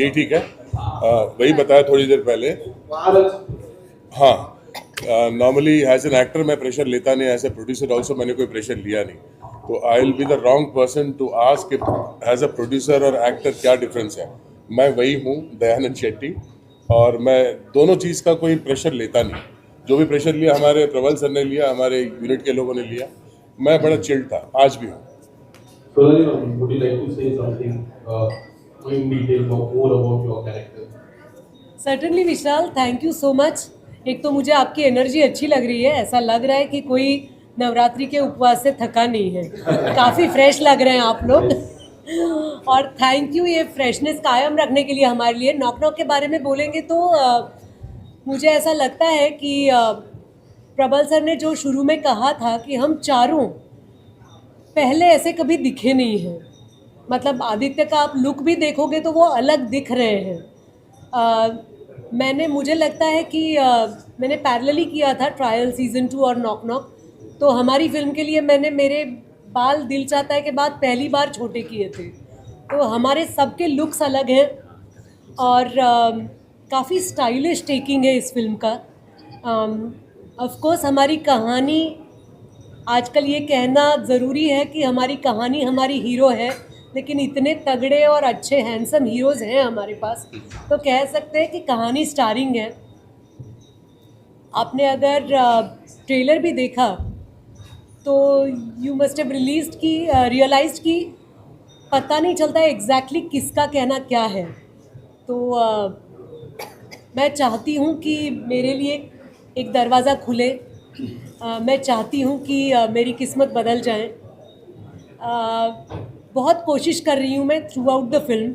यही ठीक है। वही बताया थोड़ी देर पहले। हाँ, नॉर्मली एज एन एक्टर मैं प्रेशर लेता नहीं, एज ए प्रोड्यूसर ऑल्सो मैंने कोई प्रेशर लिया नहीं, तो I will be the wrong person to ask as a producer और एक्टर क्या डिफरेंस है। मैं वही हूँ, दयानंद शेट्टी, और मैं दोनों चीज़ का कोई प्रेशर लेता नहीं। जो भी प्रेशर लिया हमारे प्रबल सर ने लिया, हमारे यूनिट के लोगों ने लिया, मैं बड़ा चिल्ड था, आज भी हूँ। Sonali, would you like to say something in detail more about your character? Certainly Vishal, thank you so much. एक तो मुझे आपकी एनर्जी अच्छी लग रही है, ऐसा लग रहा है कि कोई नवरात्रि के उपवास से थका नहीं है, काफ़ी फ्रेश लग रहे हैं आप लोग। और थैंक यू ये फ्रेशनेस कायम रखने के लिए हमारे लिए। नॉक नॉक के बारे में बोलेंगे तो मुझे ऐसा लगता है कि प्रबल सर ने जो शुरू में कहा था कि हम चारों पहले ऐसे कभी दिखे नहीं हैं, मतलब आदित्य का आप लुक भी देखोगे तो वो अलग दिख रहे हैं। मुझे लगता है कि मैंने पैरेलली किया था ट्रायल सीज़न 2 और नॉक नॉक, तो हमारी फिल्म के लिए मैंने मेरे बाल दिल चाहता है के बाद पहली बार छोटे किए थे, तो हमारे सबके लुक्स अलग हैं और काफ़ी स्टाइलिश टेकिंग है इस फिल्म का। ऑफ कोर्स हमारी कहानी, आजकल ये कहना ज़रूरी है कि हमारी कहानी हमारी हीरो है, लेकिन इतने तगड़े और अच्छे हैंडसम हीरोज़ हैं हमारे पास, तो कह सकते हैं कि कहानी स्टारिंग है। आपने अगर ट्रेलर भी देखा तो यू मस्ट हैव रियलाइज्ड कि पता नहीं चलता है एग्जैक्टली किसका कहना क्या है। तो मैं चाहती हूँ कि मेरे लिए एक दरवाज़ा खुले, मैं चाहती हूँ कि मेरी किस्मत बदल जाए। बहुत कोशिश कर रही हूँ मैं थ्रू आउट द फिल्म।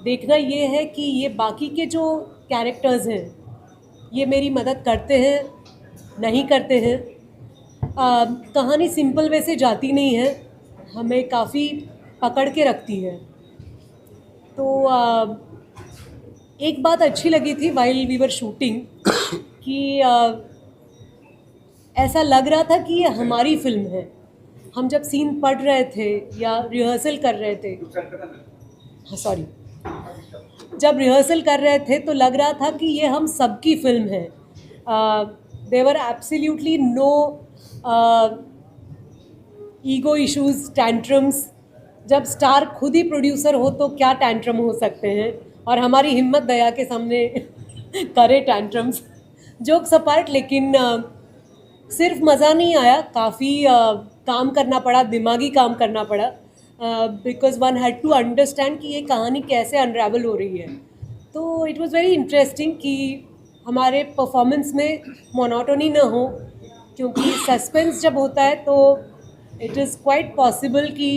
देखना ये है कि ये बाकी के जो कैरेक्टर्स हैं ये मेरी मदद करते हैं, नहीं करते हैं। कहानी सिंपल वे से जाती नहीं है, हमें काफ़ी पकड़ के रखती है। तो एक बात अच्छी लगी थी वाइल वी वर शूटिंग कि ऐसा लग रहा था कि ये हमारी फिल्म है। हम जब सीन पढ़ रहे थे या रिहर्सल कर रहे थे, जब रिहर्सल कर रहे थे तो लग रहा था कि ये हम सबकी फिल्म है। There were absolutely no ego issues, tantrums. जब स्टार खुद ही प्रोड्यूसर हो तो क्या टैंट्रम हो सकते हैं, और हमारी हिम्मत दया के सामने करे टैंट्रम्स। जोक्स अपार्ट, लेकिन सिर्फ मज़ा नहीं आया, काफ़ी काम करना पड़ा, दिमागी काम करना पड़ा, because one had to understand कि ये कहानी कैसे अनरेवल हो रही है। तो इट वाज वेरी इंटरेस्टिंग कि हमारे परफॉर्मेंस में मोनोटोनी ना हो, क्योंकि सस्पेंस जब होता है तो इट इज़ क्वाइट पॉसिबल कि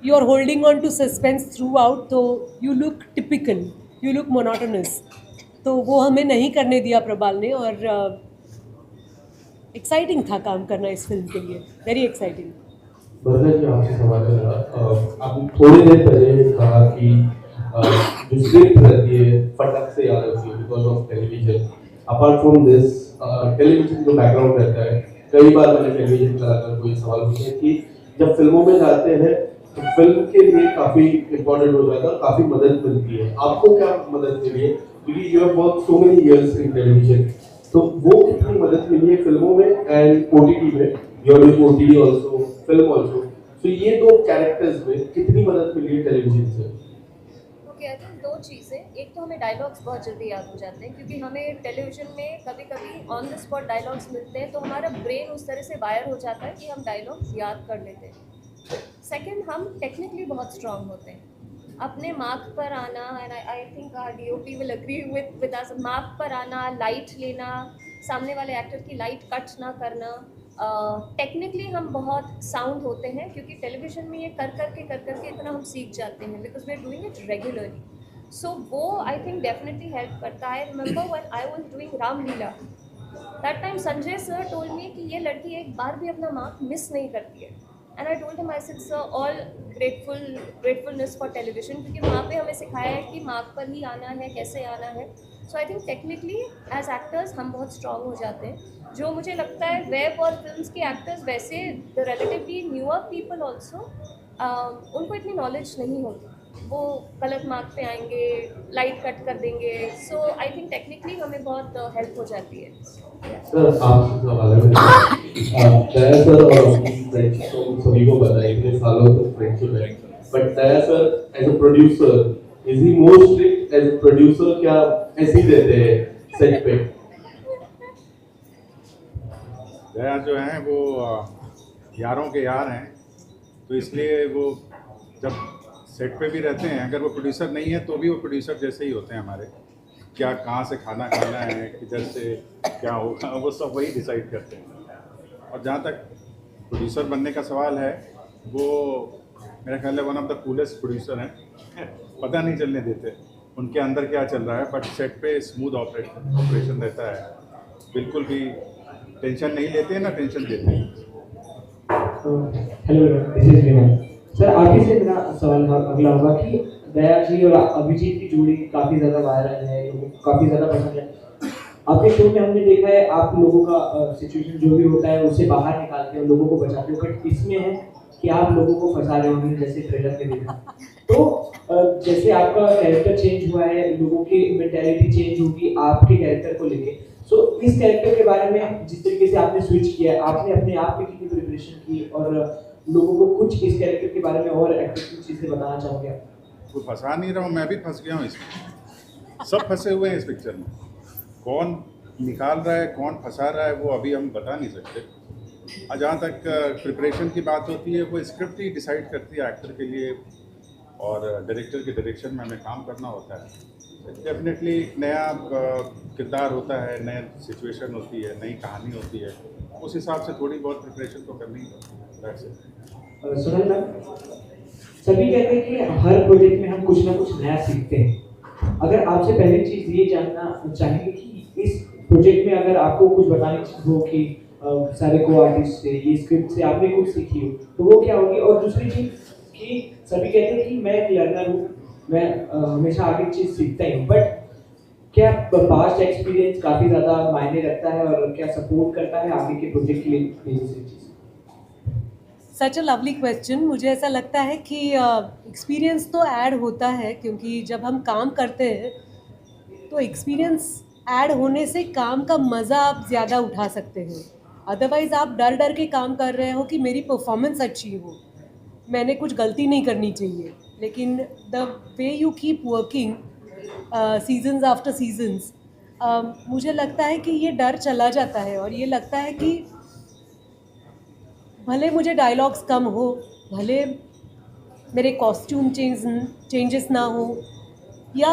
you are holding on to suspense throughout, तो you look typical, you look monotonous. तो वो हमें नहीं करने दिया प्रबाल ने, और एक्साइटिंग था काम करना इस फिल्म के लिए, वेरी एक्साइटिंग। भरत जी, आपसे सवाल है। आपने थोड़ी देर पहले कहा कि जो स्क्रिप्ट रहती है फटक से याद होती है because of television. Apart from this, television जो बैकग्राउंड रहता है, कई बार मैंने टेलीविजन कलाकार को ये सवाल पूछे कि जब फिल्मों में जाते हैं तो फिल्म के लिए काफ़ी इम्पोर्टेंट हो जाता है, काफ़ी मदद मिलती है। आपको क्या मदद मिली है, क्योंकि you have worked so many years in television, तो वो कितनी मदद मिली है फिल्मों में एंड ओटीटी में? You are doing OTT also, film also, तो ये दो कैरेक्टर्स में कितनी मदद मिली है टेलीविजन से? ओके, आई थिंक दो चीज़ें। एक तो हमें डायलॉग्स बहुत जल्दी याद हो जाते हैं, क्योंकि हमें टेलीविजन में कभी कभी ऑन द स्पॉट डायलॉग्स मिलते हैं, तो हमारा ब्रेन उस तरह से वायर हो जाता है कि हम डायलॉग्स याद कर लेते हैं। सेकेंड, हम टेक्निकली बहुत स्ट्रांग होते हैं। अपने मार्क पर आना, and I think our DOP will agree with us, mark पर आना, लाइट लेना, सामने वाले एक्टर की लाइट कट ना करना, टेक्निकली हम बहुत साउंड होते हैं, क्योंकि टेलीविजन में ये कर करके इतना हम सीख जाते हैं because we are doing it regularly. So वो आई थिंक डेफिनेटली हेल्प करता है। Remember when I was doing Ramleela, that time Sanjay sir told me कि ये लड़की एक बार भी अपना मार्क मिस नहीं करती है, and I told him, I said sir, all gratefulness for television, क्योंकि वहाँ पे हमें सिखाया है कि मार्क पर ही आना है, कैसे आना है। So I think technically as actors हम बहुत स्ट्रॉन्ग हो जाते हैं, जो मुझे लगता है वेब और फिल्म्स के एक्टर्स, वैसे the relatively newer people also, उनको इतनी नॉलेज नहीं होती। वो गलत मार्क पे आएंगे, लाइट कट कर देंगे। सो आई थिंक टेक्निकली हमें बहुत हेल्प हो जाती है। सर आपसे सवाल है दया सर और अपनी फ्रेंडशिप तो सभी को पता है इतने सालों तक फ्रेंडशिप है, but Daya sir as a producer is he more strict as a producer, क्या ऐसे ही रहते हैं सेट पे? दया जो हैं वो यारों के यार हैं, तो इसलिए वो जब सेट पे भी रहते हैं, अगर वो प्रोड्यूसर नहीं है तो भी वो प्रोड्यूसर जैसे ही होते हैं हमारे। क्या कहाँ से खाना खाना है, किधर से क्या होगा, वो सब वही डिसाइड करते हैं। और जहाँ तक प्रोड्यूसर बनने का सवाल है, वो मेरा ख्याल है one of the coolest producer हैं। पता नहीं चलने देते उनके अंदर क्या चल रहा है, बट सेट पे स्मूथ ऑपरेशन रहता है, बिल्कुल भी टेंशन नहीं लेते हैं ना टेंशन देते हैं। Hello, this is Vinay. Sir आप ही से मेरा सवाल अगला होगा कि दया जी और अभिजीत की जोड़ी काफ़ी ज़्यादा वायरल है, लोगों को काफ़ी ज़्यादा पसंद है। आपके शो में हमने देखा है आप लोगों का सिचुएशन जो भी होता है उससे बाहर निकालते हो, लोगों को बचाते हो, बट इसमें है कि आप लोगों को फंसा रहे होंगे जैसे ट्रेलर में देखा। तो जैसे आपका कैरेक्टर चेंज हुआ है, लोगों की मेंटालिटी चेंज होगी आपके कैरेक्टर को लेके। सो इस कैरेक्टर के बारे में जिस तरीके से आपने स्विच किया है, आपने अपने आप में कितनी प्रिपरेशन की और लोगों को कुछ इस कैरेक्टर के बारे में और एक्टिव चीज़ें बताना चाहोगे आप? कोई फंसा नहीं रहा हूँ, मैं भी फंस गया हूँ इसमें। सब फंसे हुए हैं इस पिक्चर में। कौन निकाल रहा है, कौन फंसा रहा है, वो अभी हम बता नहीं सकते। और जहाँ तक प्रिपरेशन की बात होती है, वो स्क्रिप्ट ही डिसाइड करती है एक्टर के लिए, और डायरेक्टर के डायरेक्शन में हमें काम करना होता है। डेफिनेटली एक नया किरदार होता है, नई सिचुएशन होती है, नई कहानी होती है, उस हिसाब से थोड़ी बहुत प्रिपरेशन तो करनी है। सुनील मैम, सभी कहते हैं कि हर प्रोजेक्ट में हम कुछ ना कुछ नया सीखते हैं। अगर आपसे पहली चीज़ ये जानना चाहेंगे कि इस प्रोजेक्ट में अगर आपको कुछ बताने की हो कि सारे को आर्टिस्ट से, ये स्क्रिप्ट से आपने कुछ सीखी हो, तो वो क्या होगी? और दूसरी चीज़ कि सभी कहते हैं कि मैं एक लर्नर हूँ, मैं हमेशा आगे चीज़ सीखता ही हूँ, बट क्या पास्ट एक्सपीरियंस काफ़ी ज़्यादा मायने रखता है और क्या सपोर्ट करता है आगे के प्रोजेक्ट के लिए? सच अ लवली क्वेश्चन। मुझे ऐसा लगता है कि एक्सपीरियंस तो ऐड होता है, क्योंकि जब हम काम करते हैं तो एक्सपीरियंस ऐड होने से काम का मज़ा आप ज़्यादा उठा सकते हैं। अदरवाइज़ आप डर डर के काम कर रहे हो कि मेरी परफॉर्मेंस अच्छी हो, मैंने कुछ गलती नहीं करनी चाहिए। लेकिन the way you keep working seasons after seasons, मुझे लगता है कि ये डर चला जाता है और ये लगता है कि भले मुझे डायलॉग्स कम हो, भले मेरे कॉस्ट्यूम चेंजेस ना हो, या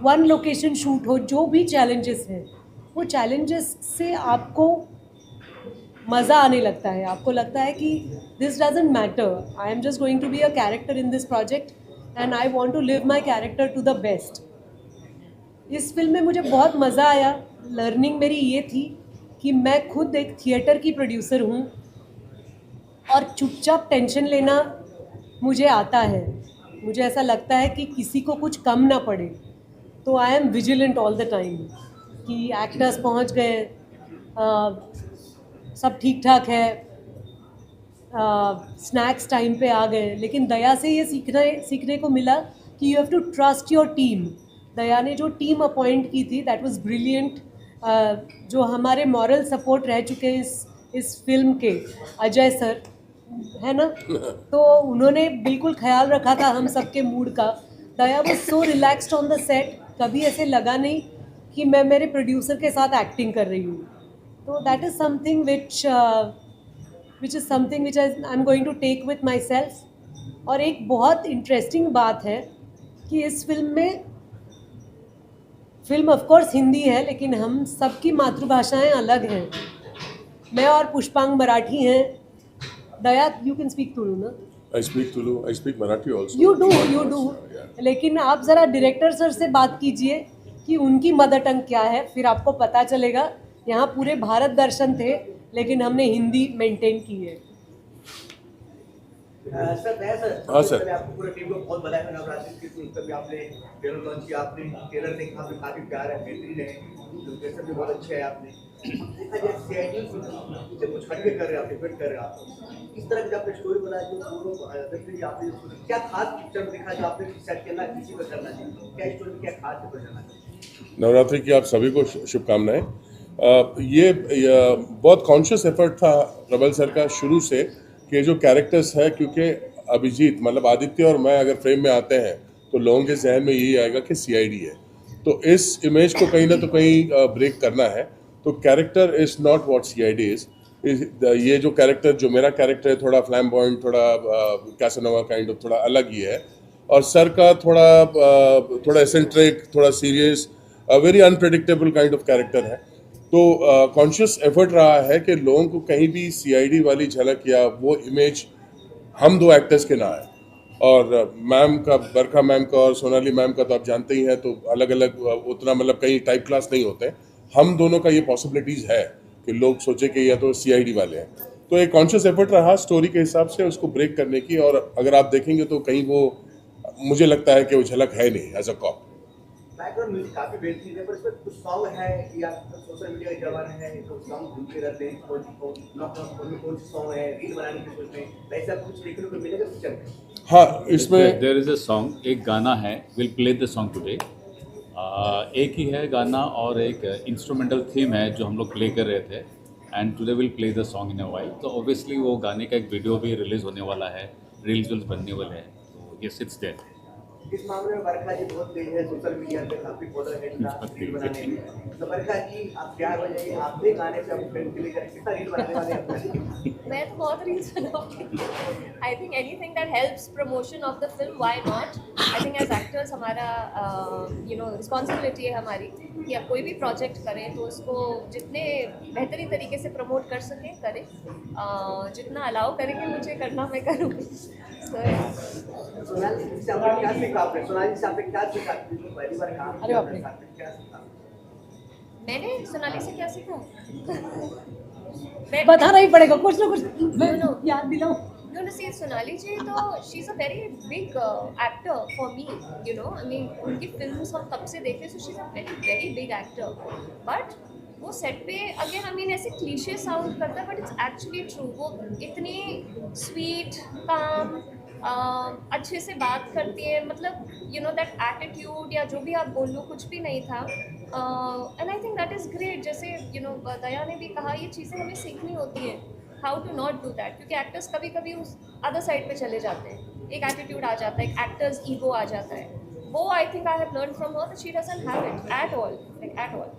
वन लोकेशन शूट हो, जो भी चैलेंजेस हैं, वो चैलेंजेस से आपको मज़ा आने लगता है। आपको लगता है कि this doesn't matter, I am just going to be a character in this project and I want to live my character to the best. इस फिल्म में मुझे बहुत मज़ा आया। लर्निंग मेरी ये थी कि मैं खुद एक थिएटर की प्रोड्यूसर हूँ और चुपचाप टेंशन लेना मुझे आता है। मुझे ऐसा लगता है कि किसी को कुछ कम ना पड़े, तो I am vigilant all the time कि एक्टर्स पहुंच गए, सब ठीक ठाक है, स्नैक्स टाइम पे आ गए। लेकिन दया से ये सीखने को मिला कि you have to trust your team. Daya ने जो टीम अपॉइंट की थी, दैट वाज ब्रिलियंट। जो हमारे मॉरल सपोर्ट रह चुके हैं इस फिल्म के, अजय सर है ना, तो उन्होंने बिल्कुल ख्याल रखा था हम सबके मूड का। Daya was so relaxed on the set, कभी ऐसे लगा नहीं कि मैं मेरे प्रोड्यूसर के साथ एक्टिंग कर रही हूँ। तो that is something which I am going to take with myself. और एक बहुत इंटरेस्टिंग बात है कि इस फिल्म ऑफकोर्स हिंदी है, लेकिन हम सबकी मातृभाषाएं अलग हैं। मैं और पुष्पांग मराठी हैं। दया, यू कैन स्पीक तुलु ना? I speak Tulu, I speak Marathi also. You do. लेकिन आप ज़रा डायरेक्टर सर से बात कीजिए कि उनकी मदर टंग क्या है, फिर आपको पता चलेगा। यहाँ पूरे भारत दर्शन थे, लेकिन हमने हिंदी मेंटेन की है। सर मैं सर हाँ, सर। मैं आपको पूरा टीम को बहुत बधाई है नवरात्रि की फिल्म कभी आपने ट्रेलर लॉन्च किया आपने ट्रेलर देखा आपने काफी प्यार है बेहतरीन है लोकेशन भी बहुत अच्छे है आपने देखा जाए सीआईडी से कुछ हटके कर रहे हैं आप डिफेंड कर रहे हैं आप इस तरह की आपने स्टोरी बनाई जो दोनों व्यक्ति आपने क्या खास पिक्चर दिखा जो आपने सेट करना किसी को करना चाहिए क्या स्टोरी क्या खास है करना चाहिए नवरात्रि की आप सभी को शुभकामनाएं। ये बहुत कॉन्शियस एफर्ट था प्रबल सर का शुरू से कि जो कैरेक्टर्स है, क्योंकि अभिजीत मतलब आदित्य और मैं अगर फ्रेम में आते हैं तो लोगों के जहन में यही आएगा कि सीआईडी है, तो इस इमेज को कहीं ना तो कहीं ब्रेक करना है। तो character is not what CID is. ये जो कैरेक्टर, जो मेरा कैरेक्टर है, थोड़ा फ्लैम्बॉयंट, थोड़ा कैसानोवा काइंड ऑफ, थोड़ा अलग ही है, और सर का थोड़ा एसेंट्रिक, थोड़ा serious, very unpredictable kind of character है। तो कॉन्शियस एफर्ट रहा है कि लोगों को कहीं भी सीआईडी वाली झलक या वो इमेज हम दो एक्टर्स के ना आए। और मैम का, बरखा मैम का और सोनाली मैम का तो आप जानते ही हैं, तो अलग अलग उतना मतलब कहीं टाइप क्लास नहीं होते। हम दोनों का ये पॉसिबिलिटीज़ है कि लोग सोचे कि या तो सीआईडी वाले हैं। तो एक कॉन्शियस एफर्ट रहा स्टोरी के हिसाब से उसको ब्रेक करने की, और अगर आप देखेंगे तो कहीं वो मुझे लगता है कि वो झलक है नहीं as a cop. Background music काफी बेहतरीन है पर इसमें कुछ सॉन्ग है या सोशल मीडिया के जमाने हैं तो सॉन्ग ढूंढते रहते हैं कौन से सॉन्ग है रील बनाने की सोचते हैं, ऐसा कुछ देखने को मिलेगा पिक्चर में? हाँ, इसमें देयर इज़ अ सॉन्ग, एक गाना है, will play the song today. एक ही है गाना और एक इंस्ट्रूमेंटल थीम है जो हम लोग प्ले कर रहे थे, and today will play the song in a while. तो ऑब्वियसली वो गाने का एक वीडियो भी रिलीज़ होने वाला है, रील्स विल्स बनने वाले हैं, तो यस इट्स देयर। इस मामले में बरखा जी बहुत तेज है सोशल मीडिया पे काफी फॉलोअर है रील बनाने में, तो बरखा जी आप क्या बजाइए आप भी गाने पे अपनी फिल्म के लिए कितना रील बनाने वाले हैं? मैं तो बहुत रील्स बनाऊंगी। I think anything that helps promotion of the film, why not. I think as actors हमारा रिस्पॉन्सिबिलिटी है हमारी कि आप कोई भी प्रोजेक्ट करें तो उसको जितने बेहतरीन तरीके से प्रमोट कर सकें करें। जितना अलाउ करेंगे मुझे करना मैं करूँगी। सोनाली से आपने क्या सीखा? आपने सोनाली से आपने क्या सीखा? पहली बार काम अरे किया बाप रे। आपने, आपने क्या सीखा? मैंने सोनाली से क्या सीखा? बताना ही पड़ेगा कुछ ना कुछ, मैं याद दिलाऊं। No, no, see, Sonali ji, तो she's a very big actor for me, you know. I mean, उनकी फिल्म्स हम कब से देखे, so she's a very big actor. But वो सेट पे अगेन आई मीन ऐसे क्लीशे साउंड करता है, बट इट्स एक्चुअली ट्रू। वो इतनी स्वीट, काम, अच्छे से बात करती है, मतलब यू नो दैट एटीट्यूड या जो भी आप बोल लो कुछ भी नहीं था। And I think that is great. जैसे यू नो दया ने भी कहा, ये चीज़ें हमें सीखनी होती हैं, how to not do that, क्योंकि एक्टर्स कभी कभी उस अदर साइड पे चले जाते हैं, एक एटीट्यूड आ जाता है, एक एक्टर्स ईगो आ जाता है। वो I think I have learn from her, she doesn't have it at all, like at all.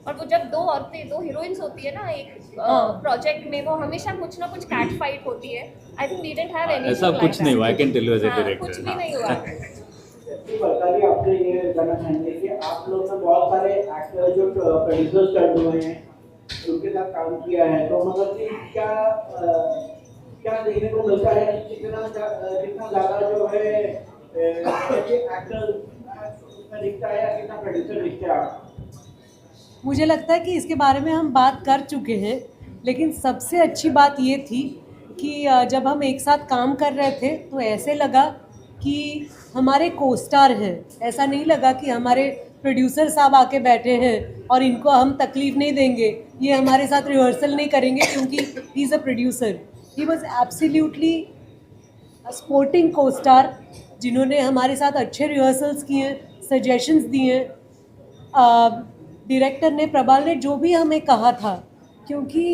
और वो जब दो औरतें, दो हीरोइंस होती है ना एक प्रोजेक्ट में, वो हमेशा कुछ ना कुछ कैट फाइट होती है। I think we didn't have anything ऐसा कुछ नहीं हुआ, I can tell you as a कुछ भी नहीं हुआ। बताइए, आपसे ये जानना चाहेंगे कि आप लोग ने बहुत सारे एक्टर जो प्रोड्यूसर्स कर हुए हैं उनके साथ काम किया है, तो मतलब कि क्या देखने को मिलता है कि कितना ज़्यादा जो है एक्टर उसमें दिखता है या कितना प्रोड्यूसर दिखता है? मुझे लगता है कि इसके बारे में हम बात कर चुके हैं, लेकिन सबसे अच्छी बात ये थी कि जब हम एक साथ काम कर रहे थे तो ऐसे लगा कि हमारे कोस्टार हैं। ऐसा नहीं लगा कि हमारे प्रोड्यूसर साहब आके बैठे हैं और इनको हम तकलीफ़ नहीं देंगे, ये हमारे साथ रिहर्सल नहीं करेंगे क्योंकि he is a producer. He was absolutely sporting co-star, जिन्होंने हमारे साथ अच्छे रिहर्सल्स किए, सजेशंस दिए। डायरेक्टर ने, प्रबाल ने जो भी हमें कहा था, क्योंकि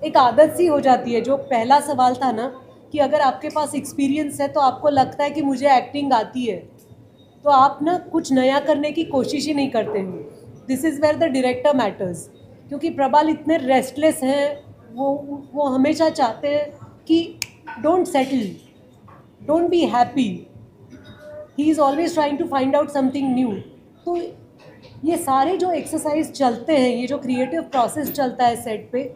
एक आदत सी हो जाती है। जो पहला सवाल था ना कि अगर आपके पास एक्सपीरियंस है तो आपको लगता है कि मुझे एक्टिंग आती है, तो आप ना कुछ नया करने की कोशिश ही नहीं करते हैं। This is where the director matters, क्योंकि प्रबाल इतने रेस्टलेस हैं, वो हमेशा चाहते हैं कि don't settle, don't be happy, he is always trying to find out something new. तो ये सारे जो एक्सरसाइज चलते हैं, ये जो क्रिएटिव प्रोसेस चलता है सेट पे,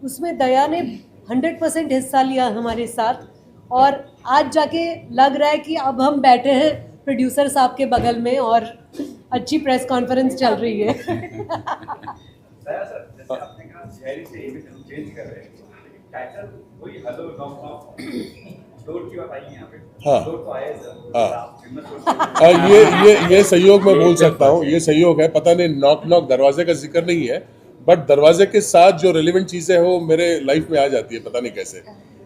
उसमें दया ने 100% हिस्सा लिया हमारे साथ, और आज जाके लग रहा है कि अब हम बैठे हैं प्रोड्यूसर साहब के बगल में और अच्छी प्रेस कॉन्फ्रेंस चल रही है। सर जैसे आपने कहा शहरी से ये भी चेंज कर रहे हैं, लेकिन टाइटल वही हेलो नॉक नॉक डोर की बात आई है यहाँ पे। हाँ। डोर तो आया है सर। हाँ। आप फेमस ये सहयोग मैं बोल सकता हूँ, ये सहयोग है। पता नहीं नॉक नॉक दरवाजे का जिक्र नहीं है, बट दरवाजे के साथ जो रेलिवेंट चीजें हैं वो मेरे लाइफ में आ जाती है, पता नहीं कैसे।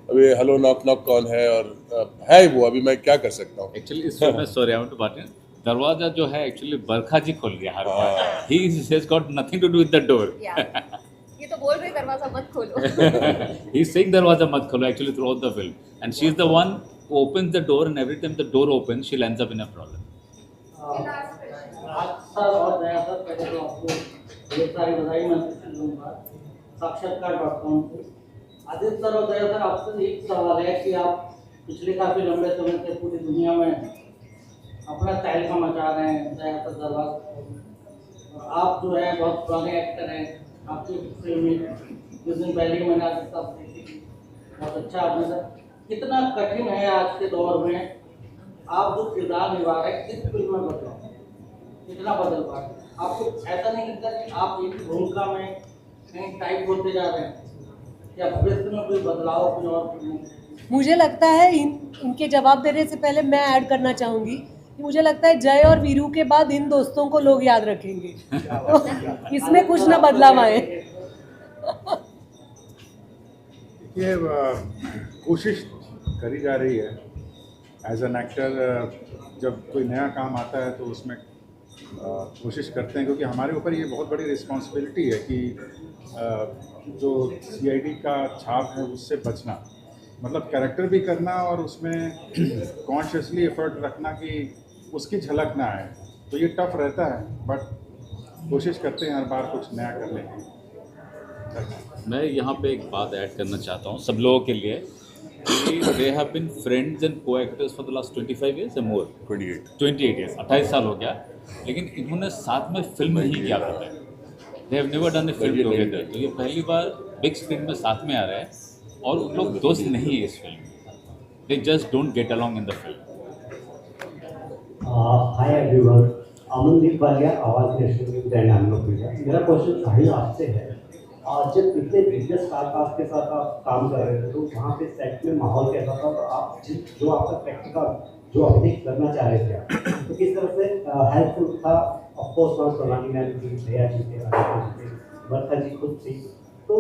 अभी हेलो नॉक नॉक कौन है, और है वो, अभी मैं क्या कर सकता हूँ। एक्चुअली इस फिल्म में सॉरी आई वांट टू बात दरवाजा जो है एक्चुअली बरखा जी खोल रही है हर बार। He has got nothing to do with the door. ये तो बोल रहे दरवाजा मत खोलो। ही इज सेइंग दरवाजा मत खोलो actually through out the film, and she is the one who opens the door, and every time the door open she lands up in a problem. आज सर और दया सर, पहले तो आपको ढेर सारी बधाई मैं दूंगा साक्षात्कार.com से। आदित्य सर और दया सर, आपसे एक सवाल है कि आप पिछले काफ़ी लंबे समय से पूरी दुनिया में अपना तहलका मचा रहे हैं, दया सर दरबार। और आप जो है बहुत पुराने एक्टर हैं, आपकी फिल्म कुछ दिन पहले ही मैंने आदित्य साहब देखी थी, बहुत अच्छा आपने सर। कितना कठिन है आज के दौर में आप जो किरदार निभा रहे हैं, किस फिल्म में बदलाव कितना बदल पा रहे हैं? आपको ऐसा नहीं लगता कि आप एक भूमिका में कहीं टाइप होते जा रहे हैं, या भविष्य में कोई बदलाव कोई और फिल्मों में? मुझे लगता है इनके जवाब देने से पहले मैं ऐड करना चाहूँगी कि मुझे लगता है जय और वीरू के बाद इन दोस्तों को लोग याद रखेंगे। तो इसमें कुछ ना बदलाव आए। ये कोशिश करी जा रही है एज एन एक्टर। जब कोई नया काम आता है तो उसमें कोशिश करते हैं, क्योंकि हमारे ऊपर ये बहुत बड़ी रिस्पॉन्सिबिलिटी है कि जो CID का छाप है उससे बचना, मतलब कैरेक्टर भी करना और उसमें कॉन्शियसली एफर्ट रखना कि उसकी झलक ना आए। तो ये टफ रहता है, बट कोशिश करते हैं हर बार कुछ नया करने की। मैं यहाँ पे एक बात ऐड करना चाहता हूँ सब लोगों के लिए कि they have been friends and co-actors for the last 25 years or more। 28 years, 28 साल हो गया, लेकिन इन्होंने साथ में फिल्म ही किया करते हैं। They have never done A film together. तो ये पहली बार बिग स्क्रीन में साथ में आ रहे हैं, और उन लोग दोस्त नहीं है इस फिल्म में। They just don't get along in the film. Hi everyone, Amandeep Walia, आवाज़ नेशनल न्यूज़ एंड एमनो मीडिया। मेरा क्वेश्चन साहिल आपसे है, जब इतने बिजनेस स्टारकास्ट के साथ आप काम कर रहे थे तो वहाँ पे सेट में माहौल कैसा था, और आप जो आपका प्रैक्टिकल जो अपने करना चाह रहे थे आप, तो किस तरह से हेल्पफुल था? ऑफकोर्स और सोनाली मैम थी, दया जी थे, वर्षा जी खुद थी, तो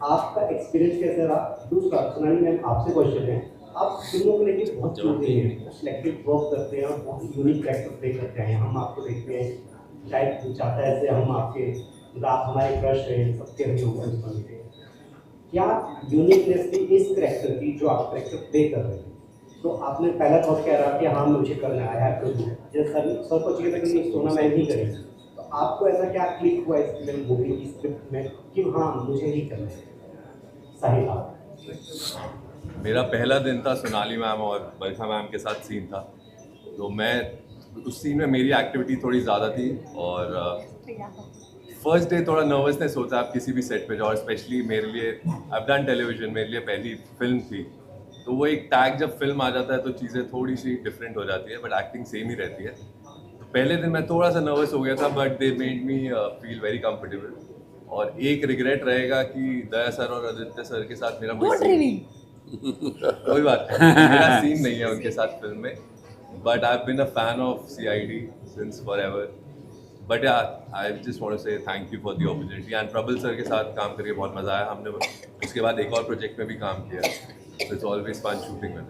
आपका एक्सपीरियंस कैसे रहा? दूसरा, सोनाली मैम आपसे क्वेश्चन है, आप फिल्मों को लेकर बहुत चुनते हैं, सिलेक्टिव वर्क करते हैं और बहुत यूनिक कैरेक्टर प्ले करते हैं। हम आपको देखते हैं, शायद चाहता है ऐसे हम आपके, आप हमारे क्रश हैं, सबके हम लोग बनते हैं। क्या यूनिकनेस थी इस कैरेक्टर की जो आप कैरेक्टर प्ले कर रहे हैं? तो आपने पहला थॉट क्या रहा कि हाँ मुझे करना है, आई हैव टू डू, जैसे सर को चाहिए था कि सोना मैम ही करेंगे, तो आपको ऐसा क्या क्लिक हुआ इस फिल्म मूवी की स्क्रिप्ट में कि हाँ मुझे ही करना है? साहिल आप। मेरा पहला दिन था सोनाली मैम और बरखा मैम के साथ सीन था, तो मैं उस सीन में मेरी एक्टिविटी थोड़ी ज़्यादा थी, और फर्स्ट डे थोड़ा नर्वसनेस होता है आप किसी भी सेट पे जाओ, और स्पेशली मेरे लिए आई डन टेलीविजन, मेरे लिए पहली फिल्म थी, तो वो एक टैग जब फिल्म आ जाता है तो चीज़ें थोड़ी सी डिफरेंट हो जाती है, बट एक्टिंग सेम ही रहती है। तो पहले दिन मैं थोड़ा सा नर्वस हो गया था, but they made me feel very comfortable. और एक रिग्रेट रहेगा कि दया सर और आदित्य सर के साथ मेरा कोई बात नहीं, मेरा सीन नहीं है उनके साथ फिल्म में, but I have been a fan of CID since forever. But I just want to say thank you for the opportunity, and Prabal sir के साथ काम करके बहुत मज़ा आया। हमने उसके बाद एक और प्रोजेक्ट में भी काम किया, it's always fun shooting with.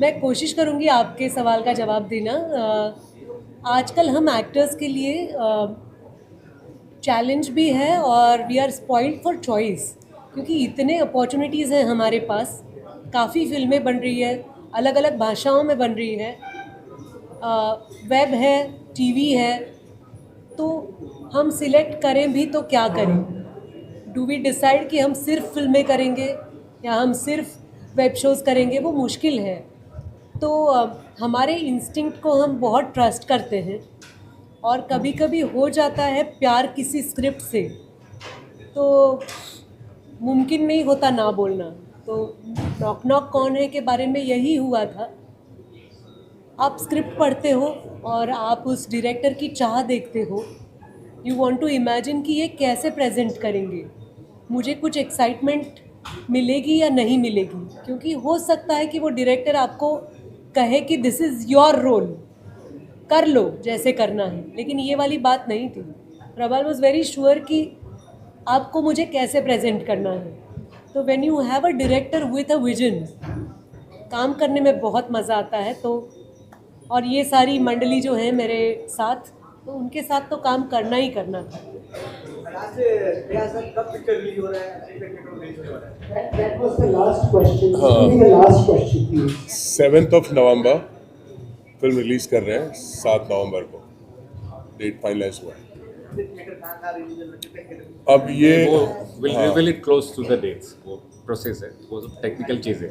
मैं कोशिश करूँगी आपके सवाल का जवाब देना। आजकल हम एक्टर्स के लिए चैलेंज भी है, और we are spoiled for choice, क्योंकि इतने अपॉर्चुनिटीज़ हैं हमारे पास। काफ़ी फिल्में बन रही है, अलग अलग भाषाओं में बन रही है, वेब है, TV है, तो हम सिलेक्ट करें भी तो क्या करें? डू वी डिसाइड कि हम सिर्फ फिल्में करेंगे या हम सिर्फ वेब शोज़ करेंगे? वो मुश्किल है। तो हमारे इंस्टिंक्ट को हम बहुत ट्रस्ट करते हैं, और कभी कभी हो जाता है प्यार किसी स्क्रिप्ट से, तो मुमकिन नहीं होता ना बोलना। तो नॉक नॉक कौन है के बारे में यही हुआ था। आप स्क्रिप्ट पढ़ते हो और आप उस डायरेक्टर की चाह देखते हो, यू वांट टू इमेजिन कि ये कैसे प्रेजेंट करेंगे। मुझे कुछ एक्साइटमेंट मिलेगी या नहीं मिलेगी, क्योंकि हो सकता है कि वो डायरेक्टर आपको कहे कि दिस इज़ योर रोल, कर लो जैसे करना है, लेकिन ये वाली बात नहीं थी। प्रभाल वॉज वेरी श्योर कि आपको मुझे कैसे प्रेजेंट करना है। तो when you have a director with a vision, काम करने में बहुत मज़ा आता है। तो और ये सारी मंडली जो है मेरे साथ, तो उनके साथ तो काम करना ही करना था। आज से नया सर कब पिक्चर रिलीज हो रहा है, रिलीज होने वाला है? That was the last question. हाँ। Give me the last question, please. 7th November film release कर रहे हैं, 7 नवंबर को डेट फाइनलाइज हुआ है। थिएटर कहाँ रिलीज होना, कितने थिएटर? अब ये वो विल हाँ। Reveal it close to the dates, वो प्रोसेस है, वो टेक्निकल चीज़ है।